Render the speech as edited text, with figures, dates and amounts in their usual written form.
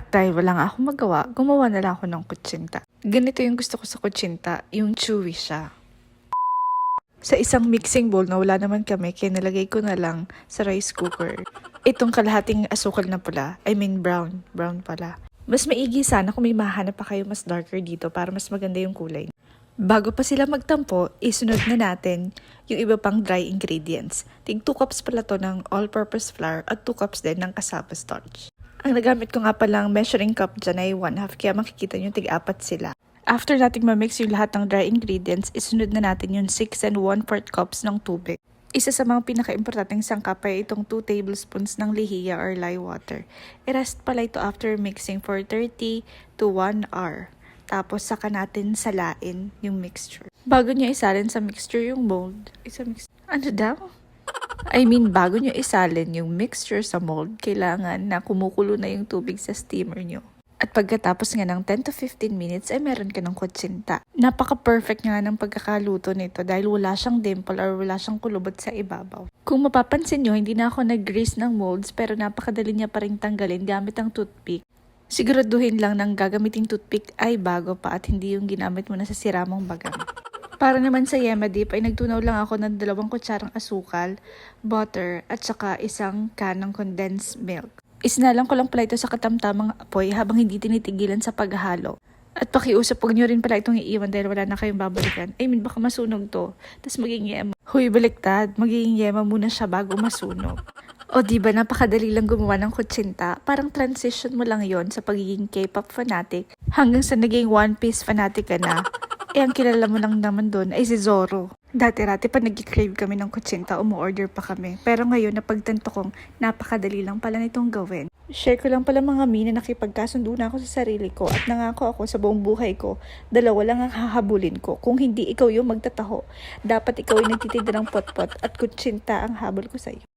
At dahil wala nga akong magawa, gumawa na lang ako ng kutsinta. Ganito yung gusto ko sa kutsinta, yung chewy siya. Sa isang mixing bowl na wala naman kami, kaya nalagay ko na lang sa rice cooker. Itong kalahating asukal na pula, brown pala. Mas maigi sana kung may mahanap pa kayo mas darker dito para mas maganda yung kulay. Bago pa sila magtampo, isunod na natin yung iba pang dry ingredients. Tig 2 cups pala to ng all-purpose flour at 2 cups din ng cassava starch. Ang nagamit ko nga palang measuring cup dyan ay 1/2 kaya makikita nyo tig-4 sila. After nating ma-mix yung lahat ng dry ingredients, isunod na natin yung 6 and 1/4 cups ng tubig. Isa sa mga pinaka-importanteng sangkap ay itong 2 tablespoons ng lihiya or lye water. I-rest pala ito after mixing for 30 to 1 hour. Tapos saka natin salain yung mixture. Bago nyo isalin sa mixture yung mold, bago nyo isalin yung mixture sa mold, kailangan na kumukulo na yung tubig sa steamer nyo. At pagkatapos nga ng 10 to 15 minutes ay meron ka ng kutsinta. Napaka-perfect nga ng pagkakaluto nito dahil wala siyang dimple or wala siyang kulubot sa ibabaw. Kung mapapansin nyo, hindi na ako nag-grease ng molds pero napakadali niya pa rin tanggalin gamit ang toothpick. Siguraduhin lang ng gagamiting toothpick ay bago pa at hindi yung ginamit mo na sa siramong bagang. Para naman sa yema dip ay nagtunaw lang ako ng 2 kutsarang asukal, butter at saka isang can ng condensed milk. Isinalang ko lang pala ito sa katamtamang apoy habang hindi tinitigilan sa paghahalo. At pakiusap, huwag nyo rin pala itong iiwan dahil wala na kayong babalikan. Baka masunog to. Tapos maging yema. Huy, baliktad. Magiging yema muna siya bago masunog. O diba, napakadali lang gumawa ng kutsinta. Parang transition mo lang yon sa pagiging K-pop fanatic hanggang sa naging One Piece fanatic ka na. Ang kilala mo lang naman doon ay si Zoro. Dati-rati pa nag-crave kami ng kutsinta, umu-order pa kami. Pero ngayon, napagtanto kong napakadali lang pala nitong gawin. Share ko lang pala mga na nakipagkasundo na ako sa sarili ko at nangako ako sa buong buhay ko, 2 lang ang hahabulin ko. Kung hindi ikaw yung magtataho, dapat ikaw yung nagtitinda ng potpot at kutsinta ang habol ko sa'yo.